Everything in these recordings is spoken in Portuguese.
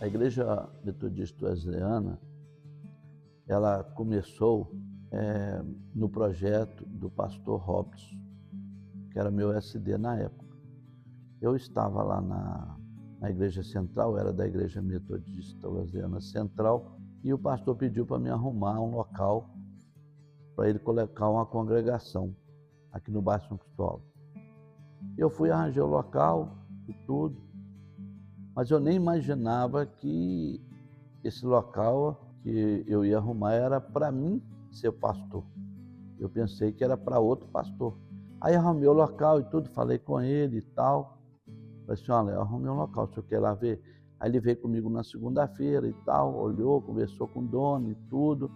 A Igreja Metodista Wesleyana, ela começou no projeto do pastor Robson, que era meu SD na época. Eu estava lá na Igreja Central, era da Igreja Metodista Wesleyana Central, e o pastor pediu para me arrumar um local para ele colocar uma congregação aqui no bairro São Cristóvão. Eu fui arranjar o local e tudo, mas eu nem imaginava que esse local que eu ia arrumar era para mim ser pastor. Eu pensei que era para outro pastor. Aí arrumei o local e tudo, falei com ele e tal. Falei assim, olha, eu arrumei um local, o senhor quer lá ver? Aí ele veio comigo na segunda-feira e tal, olhou, conversou com o dono e tudo,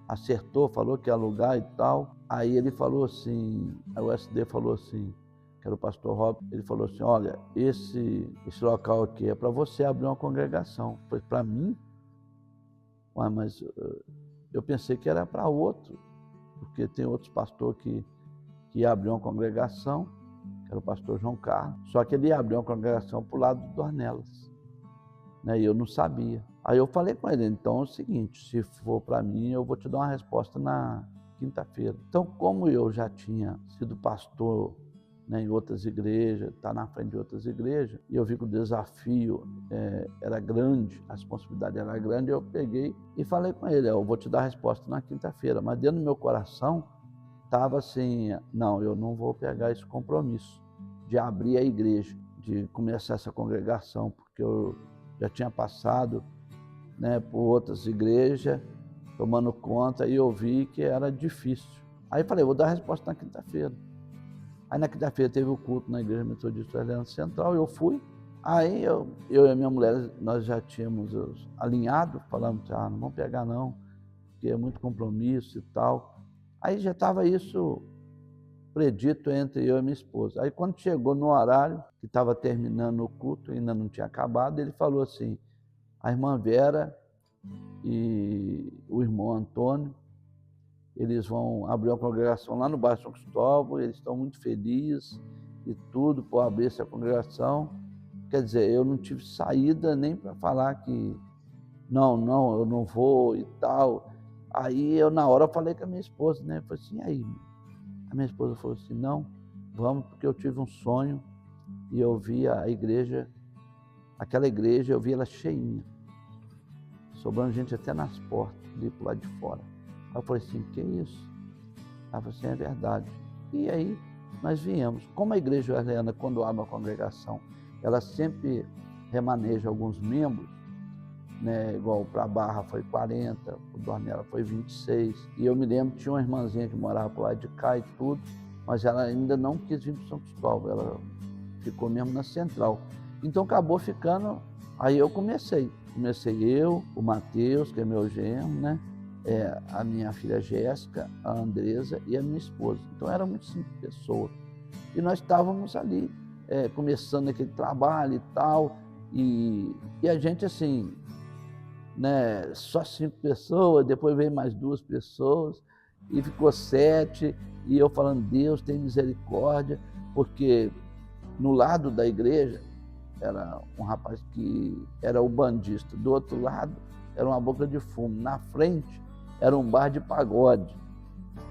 acertou, falou que ia alugar e tal. Aí ele falou assim, aí o SD falou assim, que era o pastor Rob, ele falou assim, olha, esse local aqui é para você abrir uma congregação. Foi para mim? Ué, mas eu pensei que era para outro, porque tem outros pastores que abriam uma congregação, que era o pastor João Carlos, só que ele abriu uma congregação para o lado do Dornelas, né? E eu não sabia. Aí eu falei com ele, então é o seguinte, se for para mim, eu vou te dar uma resposta na quinta-feira. Então, como eu já tinha sido pastor, né, em outras igrejas, tá na frente de outras igrejas, e eu vi que o desafio era grande, a responsabilidade era grande, eu peguei e falei com ele, eu vou te dar a resposta na quinta-feira, mas dentro do meu coração estava assim, não, eu não vou pegar esse compromisso de abrir a igreja, de começar essa congregação, porque eu já tinha passado, né, por outras igrejas, tomando conta, e eu vi que era difícil. Aí falei, vou dar a resposta na quinta-feira. Aí na quinta-feira teve o culto na Igreja Metodista Wesleyana Central, eu fui. Aí eu e a minha mulher, nós já tínhamos alinhado, falamos, não vamos pegar não, porque é muito compromisso e tal. Aí já estava isso predito entre eu e minha esposa. Aí quando chegou no horário, que estava terminando o culto, ainda não tinha acabado, ele falou assim, a irmã Vera e o irmão Antônio, eles vão abrir uma congregação lá no bairro São Cristóvão, eles estão muito felizes e tudo por abrir essa congregação. Quer dizer, eu não tive saída nem para falar que não, eu não vou e tal. Aí eu na hora falei com a minha esposa, né? Eu falei assim, e aí? A minha esposa falou assim, não, vamos, porque eu tive um sonho e eu vi a igreja, aquela igreja, eu vi ela cheinha, sobrando gente até nas portas, ali pro lado de fora. Aí eu falei assim, que isso? Ela falou assim, é verdade. E aí nós viemos. Como a Igreja Wesleyana, quando abre uma congregação, ela sempre remaneja alguns membros, né? Igual para a Barra foi 40, o Dornela foi 26. E eu me lembro que tinha uma irmãzinha que morava por lá de cá e tudo, mas ela ainda não quis vir para São Cristóvão, ela ficou mesmo na Central. Então acabou ficando, aí eu comecei eu, o Matheus, que é meu genro, né? A minha filha Jéssica, a Andresa e a minha esposa. Então éramos 5 pessoas. E nós estávamos ali, começando aquele trabalho e tal, e a gente assim, né, só 5 pessoas, depois veio mais 2 pessoas, e ficou 7, e eu falando, Deus tem misericórdia, porque no lado da igreja era um rapaz que era o bandista, do outro lado era uma boca de fumo, na frente era um bar de pagode.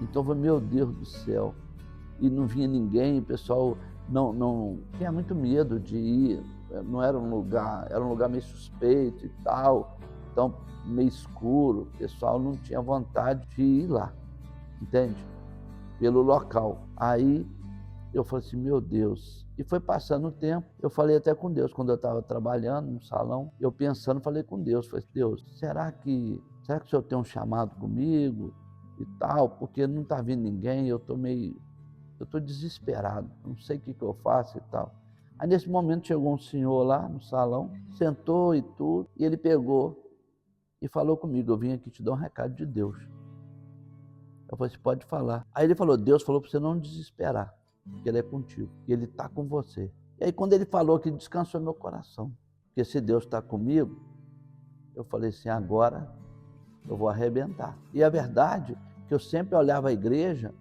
Então eu falei, meu Deus do céu, e não vinha ninguém, o pessoal não tinha muito medo de ir, não era um lugar meio suspeito e tal, então meio escuro, o pessoal não tinha vontade de ir lá, entende? Pelo local. Aí eu falei assim, meu Deus, e foi passando o tempo, eu falei até com Deus, quando eu estava trabalhando no salão, eu pensando, falei com Deus, falei, Deus, será que o Senhor tem um chamado comigo e tal, porque não está vindo ninguém, eu estou desesperado, não sei o que eu faço e tal. Aí nesse momento chegou um senhor lá no salão, sentou e tudo, e ele pegou e falou comigo, eu vim aqui te dar um recado de Deus. Eu falei, você pode falar. Aí ele falou, Deus falou para você não desesperar, porque Ele é contigo, e Ele está com você. E aí quando ele falou que descansou meu coração, porque se Deus está comigo, eu falei assim, agora eu vou arrebentar. E a verdade é que eu sempre olhava a igreja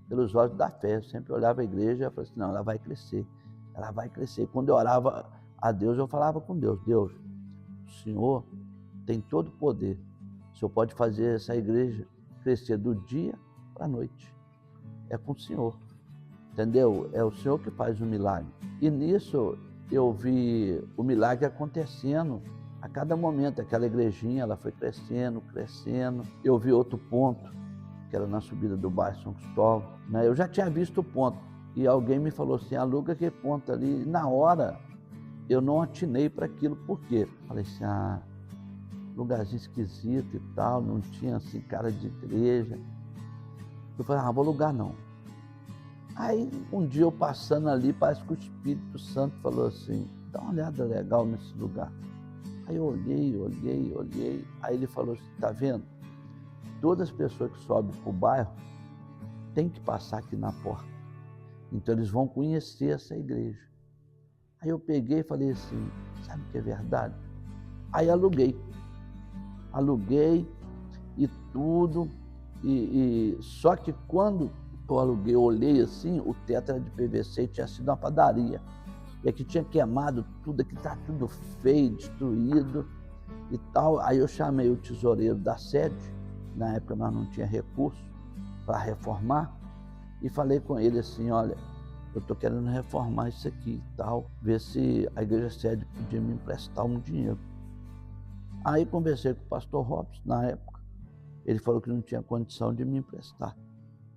pelos olhos da fé, eu sempre olhava a igreja e falei assim, não, ela vai crescer, ela vai crescer. Quando eu orava a Deus, eu falava com Deus, Deus, o Senhor tem todo o poder. O Senhor pode fazer essa igreja crescer do dia para a noite. É com o Senhor, entendeu? É o Senhor que faz o milagre. E nisso eu vi o milagre acontecendo a cada momento. Aquela igrejinha, ela foi crescendo, crescendo. Eu vi outro ponto, que era na subida do bairro São Cristóvão, né? Eu já tinha visto o ponto, e alguém me falou assim, aluga aquele ponto ali. E na hora, eu não atinei para aquilo. Por quê? Falei assim, lugarzinho esquisito e tal, não tinha assim cara de igreja. Eu falei, vou alugar não. Aí um dia eu passando ali, parece que o Espírito Santo falou assim, dá uma olhada legal nesse lugar. Aí eu olhei, aí ele falou assim, tá vendo? Todas as pessoas que sobem para o bairro têm que passar aqui na porta. Então eles vão conhecer essa igreja. Aí eu peguei e falei assim, sabe o que é verdade? Aí aluguei e tudo, e só que quando eu aluguei, eu olhei assim, o teto era de PVC e tinha sido uma padaria. E aqui tinha queimado tudo, aqui tá tudo feio, destruído e tal. Aí eu chamei o tesoureiro da sede, na época nós não tinha recurso para reformar, e falei com ele assim, olha, eu estou querendo reformar isso aqui e tal, ver se a igreja sede podia me emprestar um dinheiro. Aí conversei com o pastor Robson, na época, ele falou que não tinha condição de me emprestar.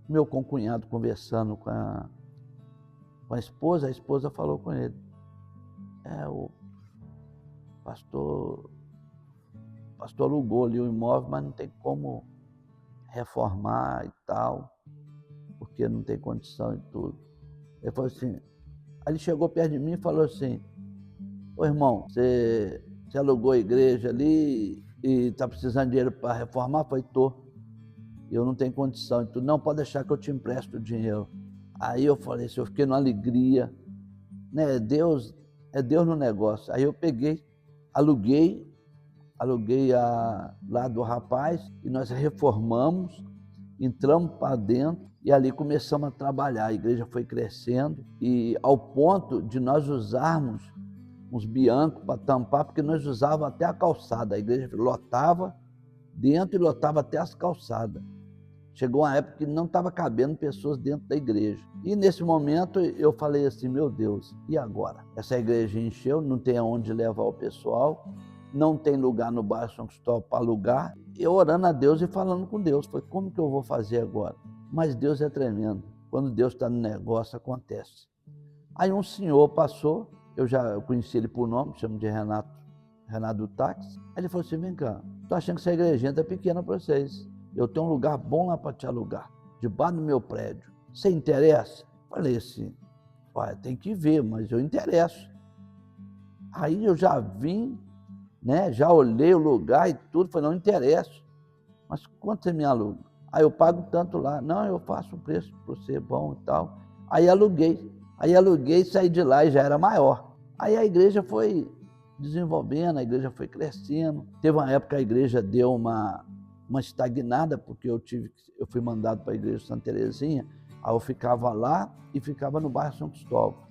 Meu concunhado conversando com a esposa falou com ele, o pastor alugou ali o imóvel, mas não tem como reformar e tal, porque não tem condição e tudo. Ele falou assim, aí ele chegou perto de mim e falou assim, ô irmão, você alugou a igreja ali e está precisando de dinheiro para reformar? Eu falei, tô. Eu não tenho condição. E tudo, não, pode deixar que eu te empresto o dinheiro. Aí eu falei assim, eu fiquei numa alegria, né? Deus no negócio. Aí eu peguei, aluguei lá do rapaz e nós reformamos, entramos para dentro e ali começamos a trabalhar. A igreja foi crescendo e ao ponto de nós usarmos uns biancos para tampar, porque nós usávamos até a calçada. A igreja lotava dentro e lotava até as calçadas. Chegou uma época que não estava cabendo pessoas dentro da igreja. E nesse momento eu falei assim, meu Deus, e agora? Essa igreja encheu, não tem aonde levar o pessoal, não tem lugar no bairro São Cristóvão para alugar. Eu orando a Deus e falando com Deus, falei, como que eu vou fazer agora? Mas Deus é tremendo, quando Deus está no negócio acontece. Aí um senhor passou, eu conheci ele por nome, chamo de Renato do táxi. Aí ele falou assim, vem cá, tô achando que essa igrejinha é pequena para vocês. Eu tenho um lugar bom lá para te alugar, debaixo do meu prédio. Você interessa? Falei assim, tem que ver, mas eu interesso. Aí eu já vim, né? Já olhei o lugar e tudo, falei, não interesso. Mas quanto você me aluga? Aí eu pago tanto lá. Não, eu faço um preço para você bom e tal. Aí aluguei e saí de lá e já era maior. Aí a igreja foi desenvolvendo, a igreja foi crescendo. Teve uma época que a igreja deu uma estagnada, porque eu fui mandado para a igreja de Santa Terezinha, aí eu ficava lá e ficava no bairro São Cristóvão,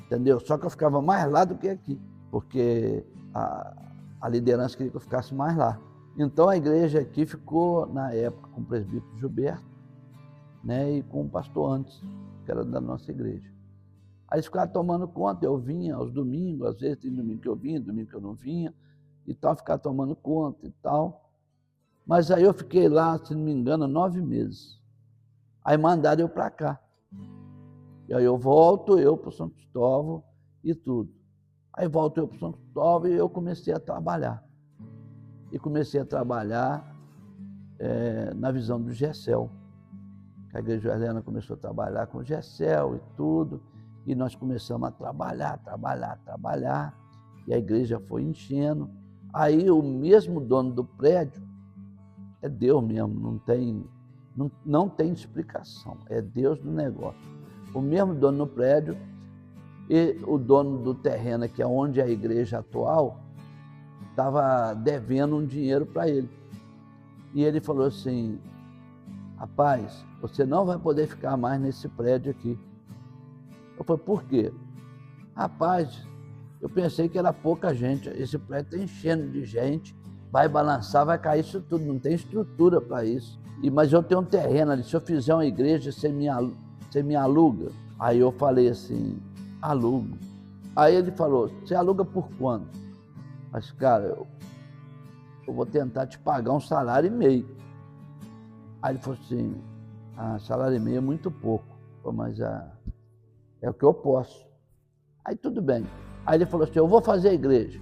entendeu? Só que eu ficava mais lá do que aqui, porque a liderança queria que eu ficasse mais lá. Então a igreja aqui ficou, na época, com o presbítero Gilberto, né, e com o pastor Antes, que era da nossa igreja. Aí eles ficavam tomando conta, eu vinha aos domingos, às vezes tem domingo que eu vinha, domingo que eu não vinha, e tal, ficava tomando conta e tal. Mas aí eu fiquei lá, se não me engano, 9 meses. Aí mandaram eu para cá. E aí volto para o São Cristóvão e tudo. Aí volto eu para o São Cristóvão e eu comecei a trabalhar. E comecei a trabalhar na visão do Gessel. A igreja Helena começou a trabalhar com o Gessel e tudo. E nós começamos a trabalhar. E a igreja foi enchendo. Aí o mesmo dono do prédio, é Deus mesmo, não tem explicação, é Deus do negócio. O mesmo dono do prédio e o dono do terreno, que é onde é a igreja atual, estava devendo um dinheiro para ele. E ele falou assim, rapaz, você não vai poder ficar mais nesse prédio aqui. Eu falei, por quê? Rapaz, Eu pensei que era pouca gente. Esse prédio está enchendo de gente, vai balançar, vai cair isso tudo, não tem estrutura para isso. Mas eu tenho um terreno ali, se eu fizer uma igreja, você me aluga? Aí eu falei assim, alugo. Aí ele falou, você aluga por quanto? Mas, cara, eu vou tentar te pagar um salário e meio. Aí ele falou assim, salário e meio é muito pouco, mas é o que eu posso. Aí tudo bem. Aí ele falou assim, eu vou fazer a igreja.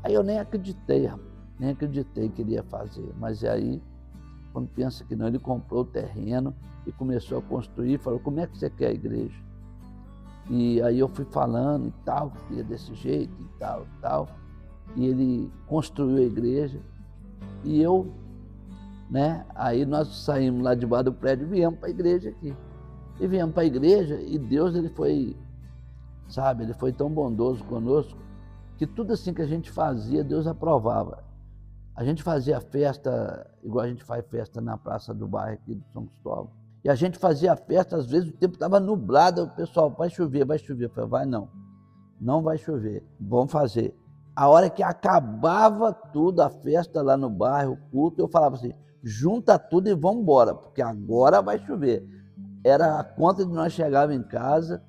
Aí eu nem acreditei que ele ia fazer. Mas aí, quando pensa que não, ele comprou o terreno e começou a construir, falou, como é que você quer a igreja? E aí eu fui falando e tal, que queria desse jeito e tal. E ele construiu a igreja. E eu, aí nós saímos lá debaixo do prédio e viemos para a igreja aqui. E viemos para a igreja e Deus, ele foi tão bondoso conosco, que tudo assim que a gente fazia, Deus aprovava. A gente fazia festa, igual a gente faz festa na praça do bairro aqui de São Cristóvão. E a gente fazia festa, às vezes o tempo estava nublado, o pessoal, vai chover. Eu falei, não vai chover, vamos fazer. A hora que acabava tudo, a festa lá no bairro, o culto, eu falava assim, junta tudo e vamos embora, porque agora vai chover. Era a conta de nós chegávamos em casa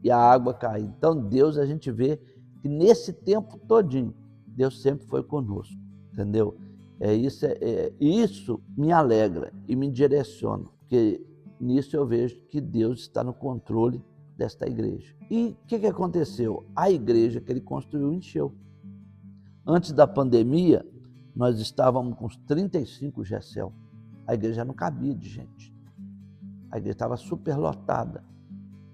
e a água caía. Então Deus, a gente vê que nesse tempo todinho, Deus sempre foi conosco, entendeu? Isso me alegra e me direciona, porque nisso eu vejo que Deus está no controle desta igreja. E o que aconteceu? A igreja que ele construiu encheu. Antes da pandemia, nós estávamos com uns 35 GECEL. A igreja não cabia de gente. A igreja estava super lotada.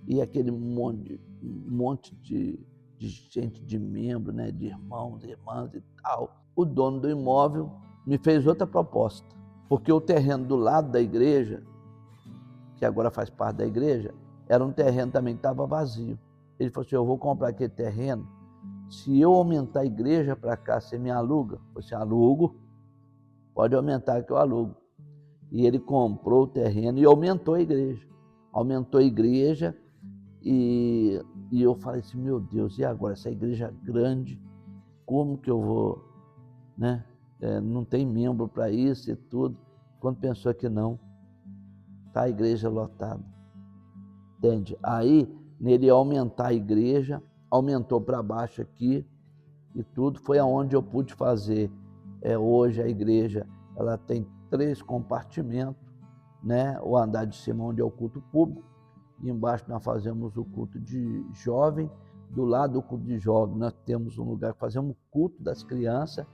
E aquele monte de gente, de membro, de irmãos, irmãs e tal. O dono do imóvel me fez outra proposta, porque o terreno do lado da igreja, que agora faz parte da igreja, era um terreno também que estava vazio. Ele falou assim, eu vou comprar aquele terreno, se eu aumentar a igreja para cá, você me aluga? Eu falei assim, alugo, pode aumentar que eu alugo. E ele comprou o terreno e aumentou a igreja. E eu falei assim, meu Deus, e agora? Essa igreja grande, como que eu vou, não tem membro para isso e tudo. Quando pensou que não, está a igreja lotada, entende? Aí, nele aumentar a igreja, aumentou para baixo aqui e tudo, foi aonde eu pude fazer. Hoje a igreja, ela tem 3 compartimentos, o andar de cima onde é o culto público, e embaixo nós fazemos o culto de jovem. Do lado do culto de jovem nós temos um lugar que fazemos o culto das crianças,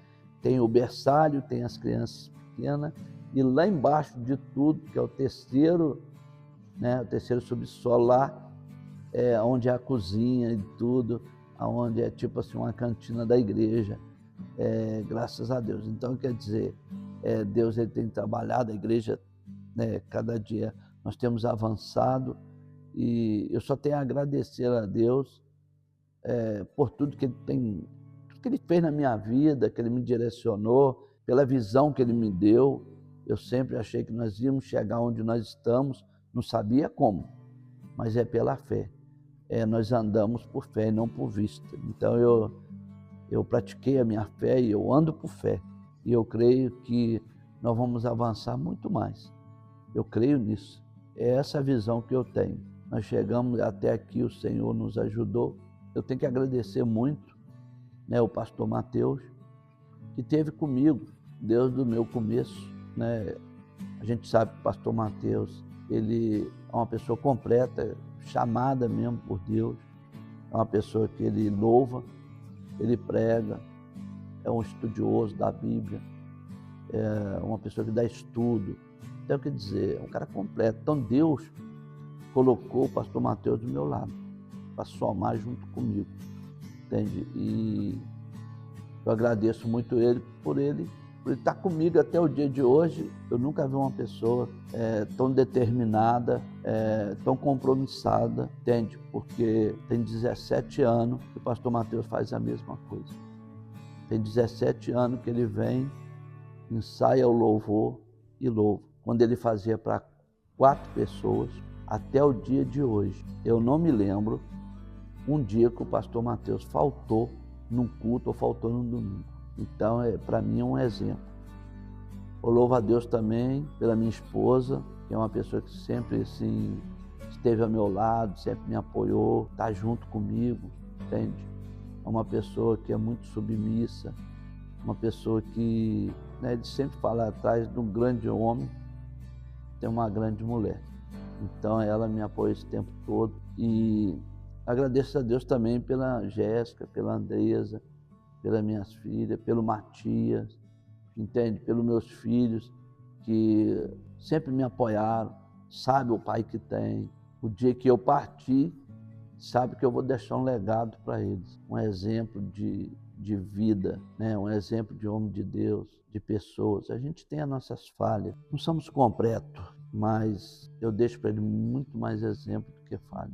tem o berçário, tem as crianças pequenas, e lá embaixo de tudo, que é o terceiro subsolo lá, onde é a cozinha e tudo, onde é tipo assim uma cantina da igreja, graças a Deus. Então quer dizer, Deus ele tem trabalhado, a igreja, cada dia nós temos avançado, e eu só tenho a agradecer a Deus por tudo que ele fez na minha vida, que ele me direcionou, pela visão que ele me deu. Eu sempre achei que nós íamos chegar onde nós estamos, não sabia como, mas é pela fé. Nós andamos por fé e não por vista. Então eu pratiquei a minha fé e eu ando por fé. E eu creio que nós vamos avançar muito mais. Eu creio nisso. É essa a visão que eu tenho. Nós chegamos até aqui, o Senhor nos ajudou. Eu tenho que agradecer muito, o pastor Mateus, que esteve comigo desde o meu começo. A gente sabe que o pastor Mateus, ele é uma pessoa completa, chamada mesmo por Deus. É uma pessoa que ele louva, ele prega, é um estudioso da Bíblia, é uma pessoa que dá estudo. Então, quer dizer, é um cara completo. Então, Deus colocou o pastor Mateus do meu lado, para somar junto comigo, entende? E eu agradeço muito ele por ele estar comigo até o dia de hoje. Eu nunca vi uma pessoa tão determinada, tão compromissada, entende? Porque tem 17 anos que o pastor Mateus faz a mesma coisa. Tem 17 anos que ele vem, ensaia o louvor e louva. Quando ele fazia para 4 pessoas, até o dia de hoje, eu não me lembro um dia que o pastor Mateus faltou num culto ou faltou num domingo. Então, para mim é um exemplo. Eu louvo a Deus também pela minha esposa, que é uma pessoa que sempre assim, esteve ao meu lado, sempre me apoiou, está junto comigo, entende? É uma pessoa que é muito submissa, uma pessoa que, né, ele sempre fala atrás de um grande homem, tem uma grande mulher. Então ela me apoia esse tempo todo. E agradeço a Deus também pela Jéssica, pela Andresa, pelas minhas filhas, pelo Matias, entende? Pelos meus filhos, que sempre me apoiaram, sabe o pai que tem. O dia que eu partir, sabe que eu vou deixar um legado para eles, um exemplo de vida, né? Um exemplo de homem de Deus, de pessoas. A gente tem as nossas falhas, não somos completos, mas eu deixo para eles muito mais exemplo do que falha.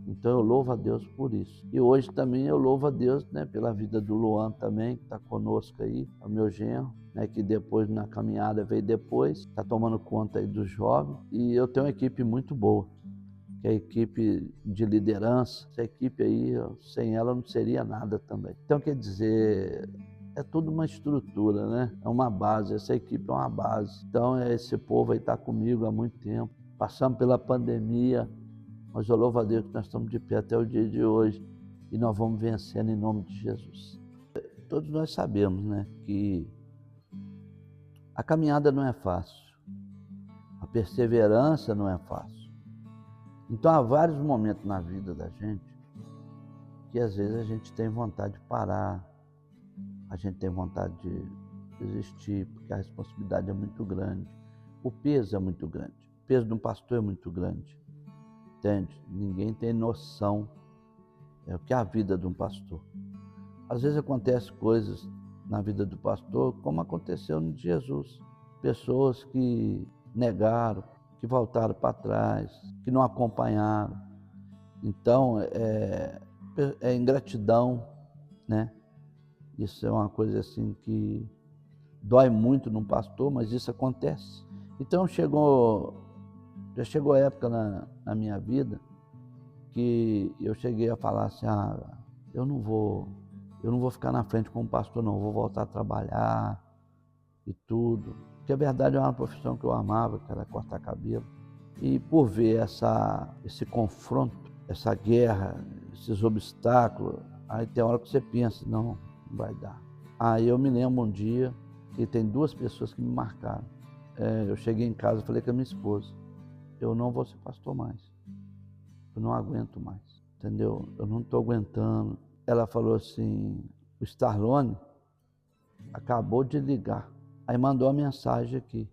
Então eu louvo a Deus por isso. E hoje também eu louvo a Deus, né, pela vida do Luan também, que está conosco aí, é o meu genro, né, que depois na caminhada veio depois, está tomando conta aí dos jovens. E eu tenho uma equipe muito boa, que é a equipe de liderança. Essa equipe aí, sem ela não seria nada também. Então quer dizer, é tudo uma estrutura, né? É uma base, essa equipe é uma base. Então esse povo aí está comigo há muito tempo. Passamos pela pandemia, mas eu louvo a Deus que nós estamos de pé até o dia de hoje e nós vamos vencendo em nome de Jesus. Todos nós sabemos, né, que a caminhada não é fácil, a perseverança não é fácil. Então há vários momentos na vida da gente que às vezes a gente tem vontade de parar, a gente tem vontade de desistir, porque a responsabilidade é muito grande, o peso é muito grande, o peso de um pastor é muito grande. Entende? Ninguém tem noção o que é a vida de um pastor. Às vezes acontecem coisas na vida do pastor, como aconteceu no de Jesus. Pessoas que negaram, que voltaram para trás, que não acompanharam. Então, é ingratidão, né? Isso é uma coisa assim que dói muito num pastor, mas isso acontece. Então já chegou a época na minha vida que eu cheguei a falar assim, eu não vou ficar na frente como pastor não, eu vou voltar a trabalhar e tudo. Porque a verdade é uma profissão que eu amava, que era cortar cabelo. E por ver esse confronto, essa guerra, esses obstáculos, aí tem hora que você pensa, não vai dar. Aí eu me lembro um dia que tem duas pessoas que me marcaram. Eu cheguei em casa e falei com a minha esposa, eu não vou ser pastor mais, eu não aguento mais, entendeu? Eu não estou aguentando. Ela falou assim, o Starlone acabou de ligar, aí mandou a mensagem aqui.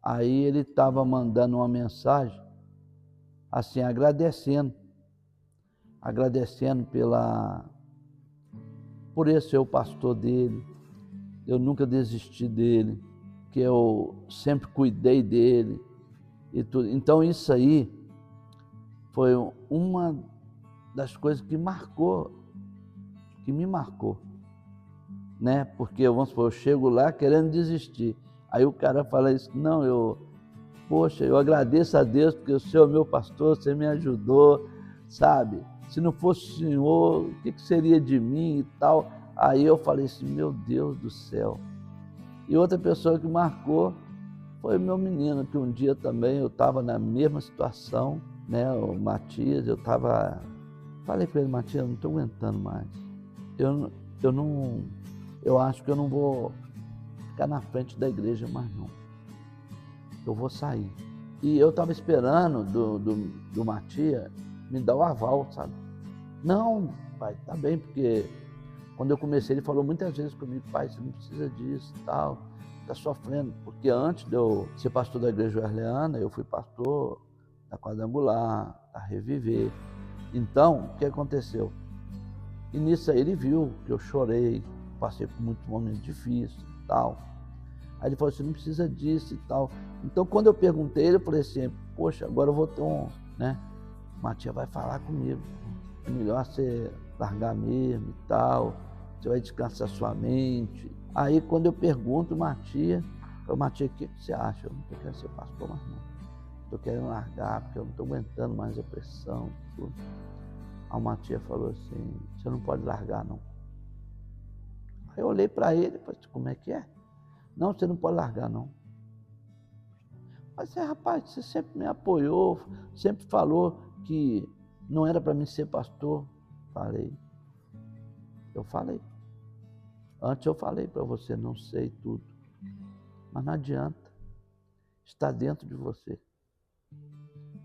Aí ele estava mandando uma mensagem, assim, agradecendo por esse ser o pastor dele, eu nunca desisti dele, que eu sempre cuidei dele e tudo. Então isso aí foi uma das coisas que me marcou, né? Porque, vamos supor, eu chego lá querendo desistir, aí o cara fala isso, não, poxa, eu agradeço a Deus porque o Senhor é meu pastor, você me ajudou, sabe? Se não fosse o Senhor, o que seria de mim e tal? Aí eu falei assim, meu Deus do céu. E outra pessoa que marcou foi o meu menino, que um dia também eu estava na mesma situação, né? O Matias, falei para ele, Matias, eu não estou aguentando mais. Eu acho que eu não vou ficar na frente da igreja mais não. Eu vou sair. E eu estava esperando do Matias me dar o aval, sabe? Não, pai, tá bem, porque quando eu comecei, ele falou muitas vezes comigo, pai, você não precisa disso e tal, tá sofrendo. Porque antes de eu ser pastor da igreja wesleyana, eu fui pastor da Quadrangular, da Reviver. Então, o que aconteceu? E nisso aí ele viu que eu chorei, passei por muitos momentos difíceis e tal. Aí ele falou assim, não precisa disso e tal. Então, quando eu perguntei ele, eu falei assim, poxa, agora eu vou ter né? Matias vai falar comigo. É melhor você largar mesmo e tal. Você vai descansar sua mente. Aí, quando eu pergunto o Matias, o Matias, o que você acha? Eu não estou querendo ser pastor mais não. Estou querendo largar, porque eu não estou aguentando mais a pressão e tudo. Aí uma tia falou assim, você não pode largar não. Aí eu olhei para ele e falei, como é que é? Não, você não pode largar não. Mas rapaz, você sempre me apoiou, sempre falou que não era para mim ser pastor. Eu falei. Antes eu falei para você, não sei tudo. Mas não adianta. Está dentro de você.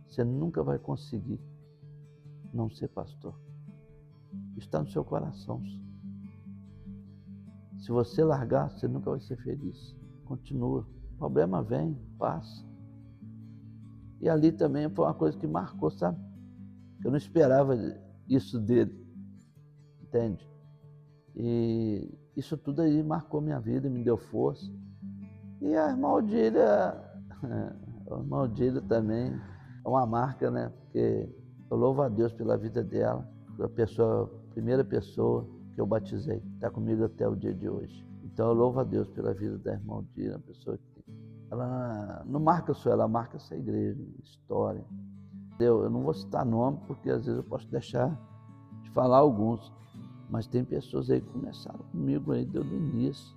Você nunca vai conseguir não ser pastor. Está no seu coração. Se você largar, você nunca vai ser feliz. Continua. O problema vem, passa. E ali também foi uma coisa que marcou, sabe? Eu não esperava isso dele. Entende? E isso tudo aí marcou minha vida, me deu força. E a irmã Odília também é uma marca, né? Porque eu louvo a Deus pela vida dela, a primeira pessoa que eu batizei, está comigo até o dia de hoje. Então eu louvo a Deus pela vida da irmã Odília, uma pessoa que ela não marca só ela, marca essa igreja, história. Eu não vou citar nome porque às vezes eu posso deixar de falar alguns, mas tem pessoas aí que começaram comigo aí desde o início.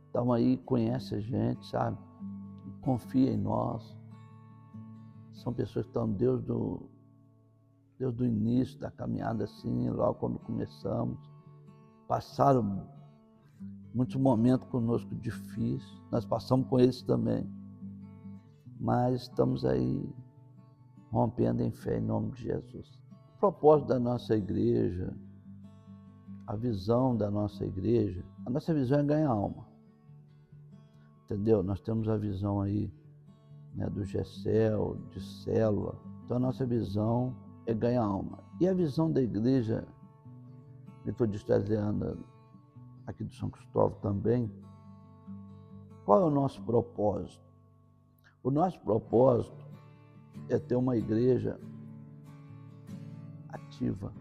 Estão aí, conhecem a gente, sabe? Confia em nós. São pessoas que estão desde o início da caminhada assim, logo quando começamos. Passaram muitos momentos conosco difíceis. Nós passamos com eles também. Mas estamos aí rompendo em fé em nome de Jesus. O propósito da nossa igreja, a visão da nossa igreja, a nossa visão é ganhar alma. Entendeu? Nós temos a visão aí, né, do GECEL, de célula. Então a nossa visão é ganhar alma. E a visão da igreja metodista wesleyana aqui do São Cristóvão também, qual é o nosso propósito? O nosso propósito é ter uma igreja ativa,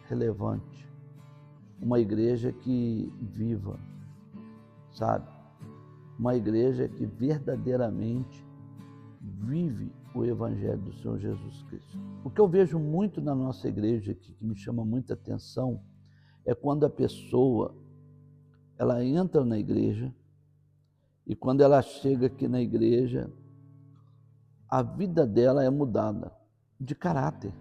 relevante, uma igreja que viva, sabe? Uma igreja que verdadeiramente vive o Evangelho do Senhor Jesus Cristo. O que eu vejo muito na nossa igreja, que me chama muita atenção, é quando a pessoa ela entra na igreja e quando ela chega aqui na igreja, a vida dela é mudada de caráter.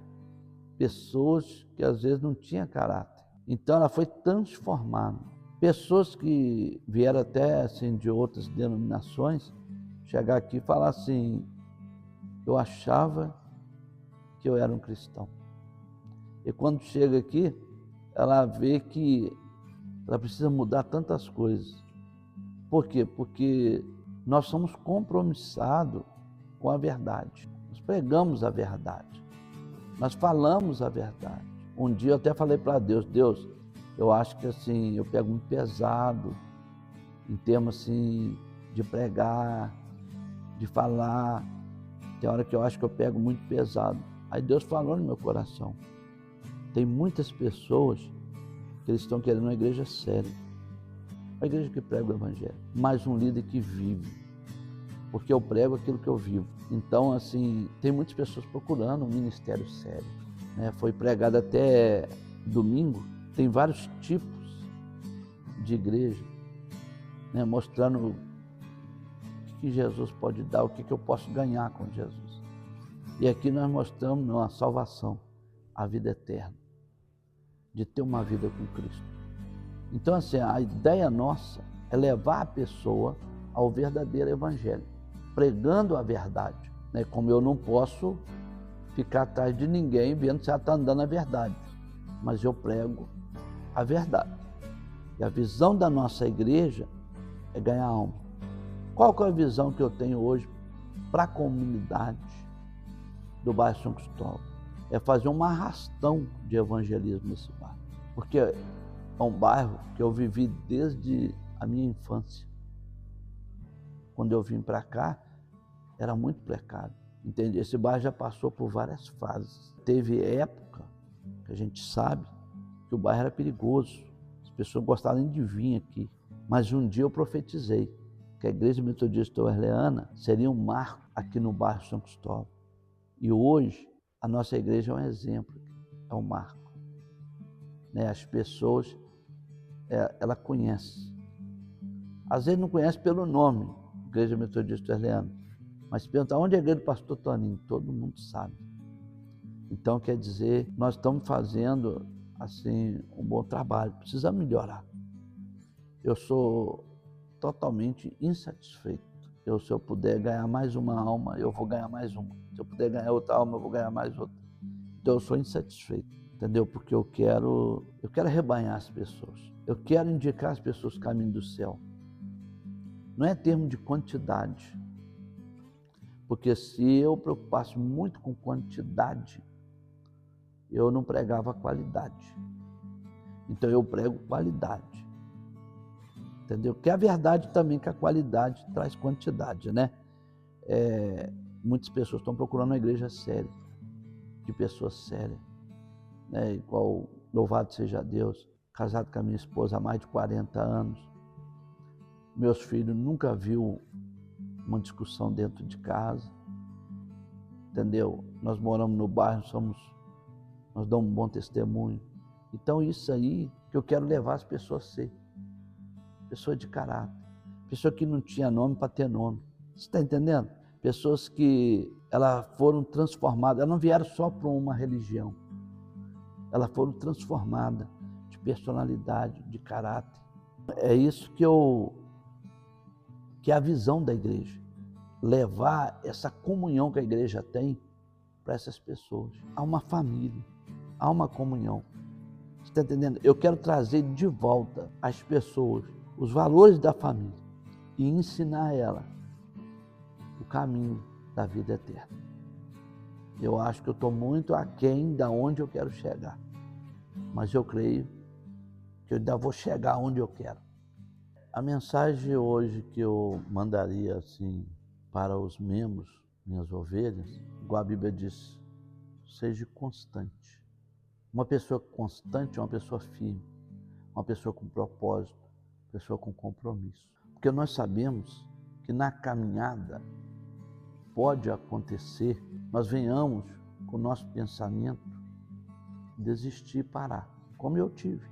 Pessoas que às vezes não tinham caráter. Então ela foi transformada. Pessoas que vieram até assim, de outras denominações, chegar aqui e falar assim, eu achava que eu era um cristão. E quando chega aqui, ela vê que ela precisa mudar tantas coisas. Por quê? Porque nós somos compromissados com a verdade. Nós pregamos a verdade. Nós falamos a verdade. Um dia eu até falei para Deus, eu acho que assim, eu pego muito pesado em termos assim de pregar, de falar. Tem hora que eu acho que eu pego muito pesado. Aí Deus falou no meu coração. Tem muitas pessoas que eles estão querendo uma igreja séria. Uma igreja que prega o Evangelho. Mas um líder que vive. Porque eu prego aquilo que eu vivo. Então, assim, tem muitas pessoas procurando um ministério sério. Né? Foi pregado até domingo. Tem vários tipos de igreja, né? Mostrando o que Jesus pode dar, o que eu posso ganhar com Jesus. E aqui nós mostramos uma salvação, a vida eterna, de ter uma vida com Cristo. Então, assim, a ideia nossa é levar a pessoa ao verdadeiro evangelho, pregando a verdade, né? Como eu não posso ficar atrás de ninguém vendo se ela está andando a verdade, mas eu prego a verdade. E a visão da nossa igreja é ganhar alma. Qual que é a visão que eu tenho hoje para a comunidade do bairro São Cristóvão? É fazer um arrastão de evangelismo nesse bairro. Porque é um bairro que eu vivi desde a minha infância. Quando eu vim para cá, era muito precário. Entende? Esse bairro já passou por várias fases. Teve época que a gente sabe que o bairro era perigoso. As pessoas gostavam de vir aqui. Mas um dia eu profetizei que a Igreja Metodista Wesleyana seria um marco aqui no bairro São Cristóvão. E hoje, a nossa igreja é um exemplo. é o marco. Né? As pessoas, ela conhece. Às vezes não conhece pelo nome, Igreja Metodista Wesleyana, mas se perguntar onde é a igreja do pastor Toninho, todo mundo sabe. Então, quer dizer, nós estamos fazendo assim um bom trabalho, precisa melhorar. Eu sou totalmente insatisfeito. Se eu puder ganhar mais uma alma, eu vou ganhar mais uma. Se eu puder ganhar outra alma, eu vou ganhar mais outra. Então eu sou insatisfeito, entendeu? Porque eu quero arrebanhar as pessoas. Eu quero indicar as pessoas o caminho do céu. Não é termo de quantidade. Porque se eu preocupasse muito com quantidade, eu não pregava qualidade. Então eu prego qualidade. Entendeu? Que é a verdade também que a qualidade traz quantidade, né? Muitas pessoas estão procurando uma igreja séria, de pessoas sérias, né? Igual, louvado seja Deus, casado com a minha esposa há mais de 40 anos. Meus filhos nunca viu uma discussão dentro de casa, entendeu? Nós moramos no bairro, nós damos um bom testemunho. Então isso aí que eu quero levar as pessoas a ser. Pessoa de caráter, pessoa que não tinha nome para ter nome. Você está entendendo? Pessoas que elas foram transformadas, elas não vieram só para uma religião, elas foram transformadas de personalidade, de caráter. É isso que é a visão da igreja, levar essa comunhão que a igreja tem para essas pessoas. Há uma família, há uma comunhão. Você está entendendo? Eu quero trazer de volta as pessoas os valores da família e ensinar a ela o caminho da vida eterna. Eu acho que eu estou muito aquém da onde eu quero chegar, mas eu creio que eu ainda vou chegar onde eu quero. A mensagem hoje que eu mandaria assim para os membros, minhas ovelhas, igual a Bíblia diz, seja constante. Uma pessoa constante é uma pessoa firme, uma pessoa com propósito, pessoa com compromisso. Porque nós sabemos que na caminhada pode acontecer, nós venhamos com o nosso pensamento desistir e parar, como eu tive.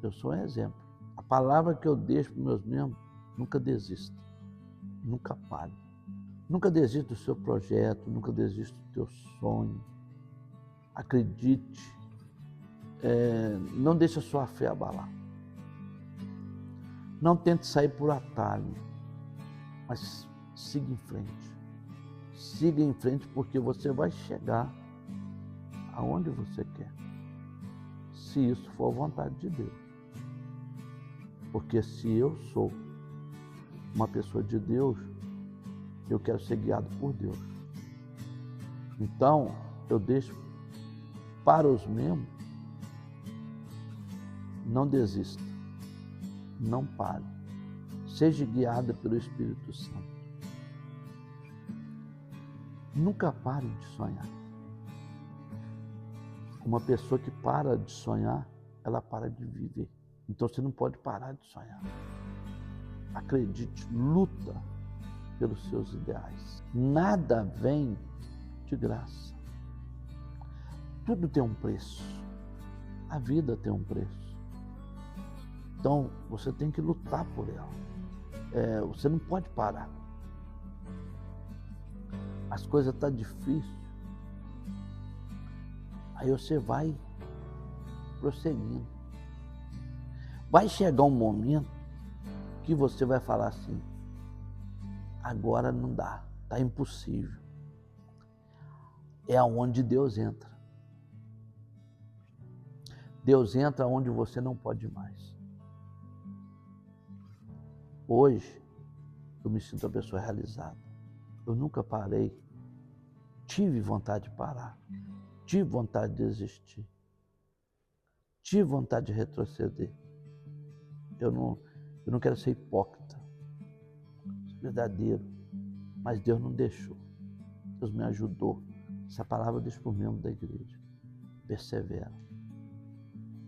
Eu sou um exemplo. A palavra que eu deixo para os meus membros, nunca desista, nunca pare. Nunca desista do seu projeto, nunca desista do teu sonho. Acredite, não deixe a sua fé abalar. Não tente sair por atalho, mas siga em frente. Siga em frente porque você vai chegar aonde você quer, se isso for a vontade de Deus. Porque se eu sou uma pessoa de Deus, eu quero ser guiado por Deus. Então, eu deixo para os membros, não desista, não pare, seja guiada pelo Espírito Santo. Nunca pare de sonhar. Uma pessoa que para de sonhar, ela para de viver. Então você não pode parar de sonhar. Acredite, luta pelos seus ideais. Nada vem de graça. Tudo tem um preço. A vida tem um preço. Então você tem que lutar por ela. Você não pode parar. As coisas estão difíceis. Aí você vai prosseguindo. Vai chegar um momento que você vai falar assim, agora não dá, está impossível. É aonde Deus entra. Deus entra onde você não pode mais. Hoje, eu me sinto uma pessoa realizada. Eu nunca parei. Tive vontade de parar. Tive vontade de desistir. Tive vontade de retroceder. Eu não quero ser hipócrita, verdadeiro, mas Deus não deixou. Deus me ajudou. Essa palavra eu deixo para o membro da igreja. Persevera.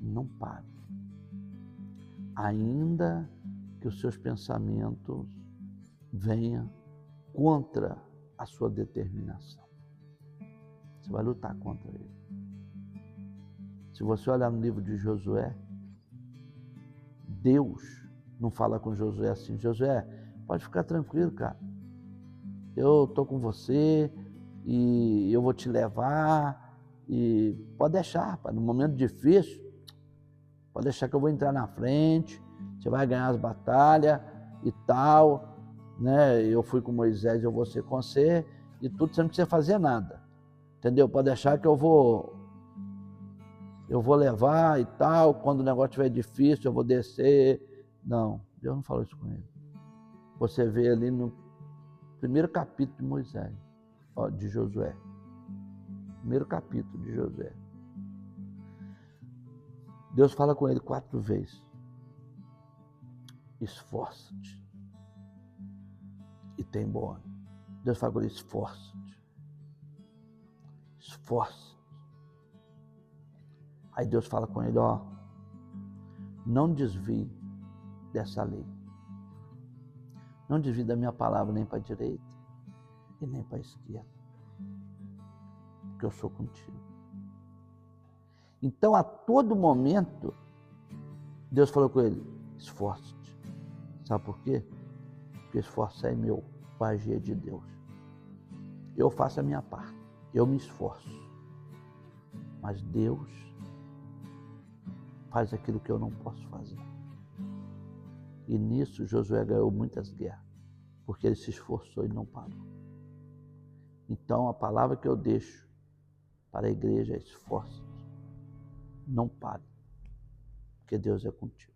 Não pare. Ainda que os seus pensamentos venham contra a sua determinação. Você vai lutar contra ele. Se você olhar no livro de Josué, Deus não fala com Josué assim: Josué, pode ficar tranquilo, cara. Eu estou com você e eu vou te levar. E pode deixar, rapaz, no momento difícil, pode deixar que eu vou entrar na frente, você vai ganhar as batalhas e tal, né? Eu fui com Moisés, eu vou ser com você e tudo, você não precisa fazer nada, entendeu? Pode deixar que eu vou levar e tal, quando o negócio estiver difícil, eu vou descer. Não, Deus não falou isso com ele. Você vê ali no primeiro capítulo de Moisés, de Josué. Primeiro capítulo de Josué. Deus fala com ele 4 vezes. Esforça-te e tem bom ânimo. Deus fala com ele: esforça-te. Esforça-te. Aí Deus fala com ele: não desvie dessa lei. Não desvie da minha palavra nem para a direita e nem para a esquerda, porque eu sou contigo. Então, a todo momento, Deus falou com ele: esforça-te. Sabe por quê? Porque esforçar é meu, o agir é de Deus. Eu faço a minha parte, eu me esforço, mas Deus faz aquilo que eu não posso fazer. E nisso Josué ganhou muitas guerras, porque ele se esforçou e não parou. Então a palavra que eu deixo para a igreja é: esforça-te, não pare, porque Deus é contigo.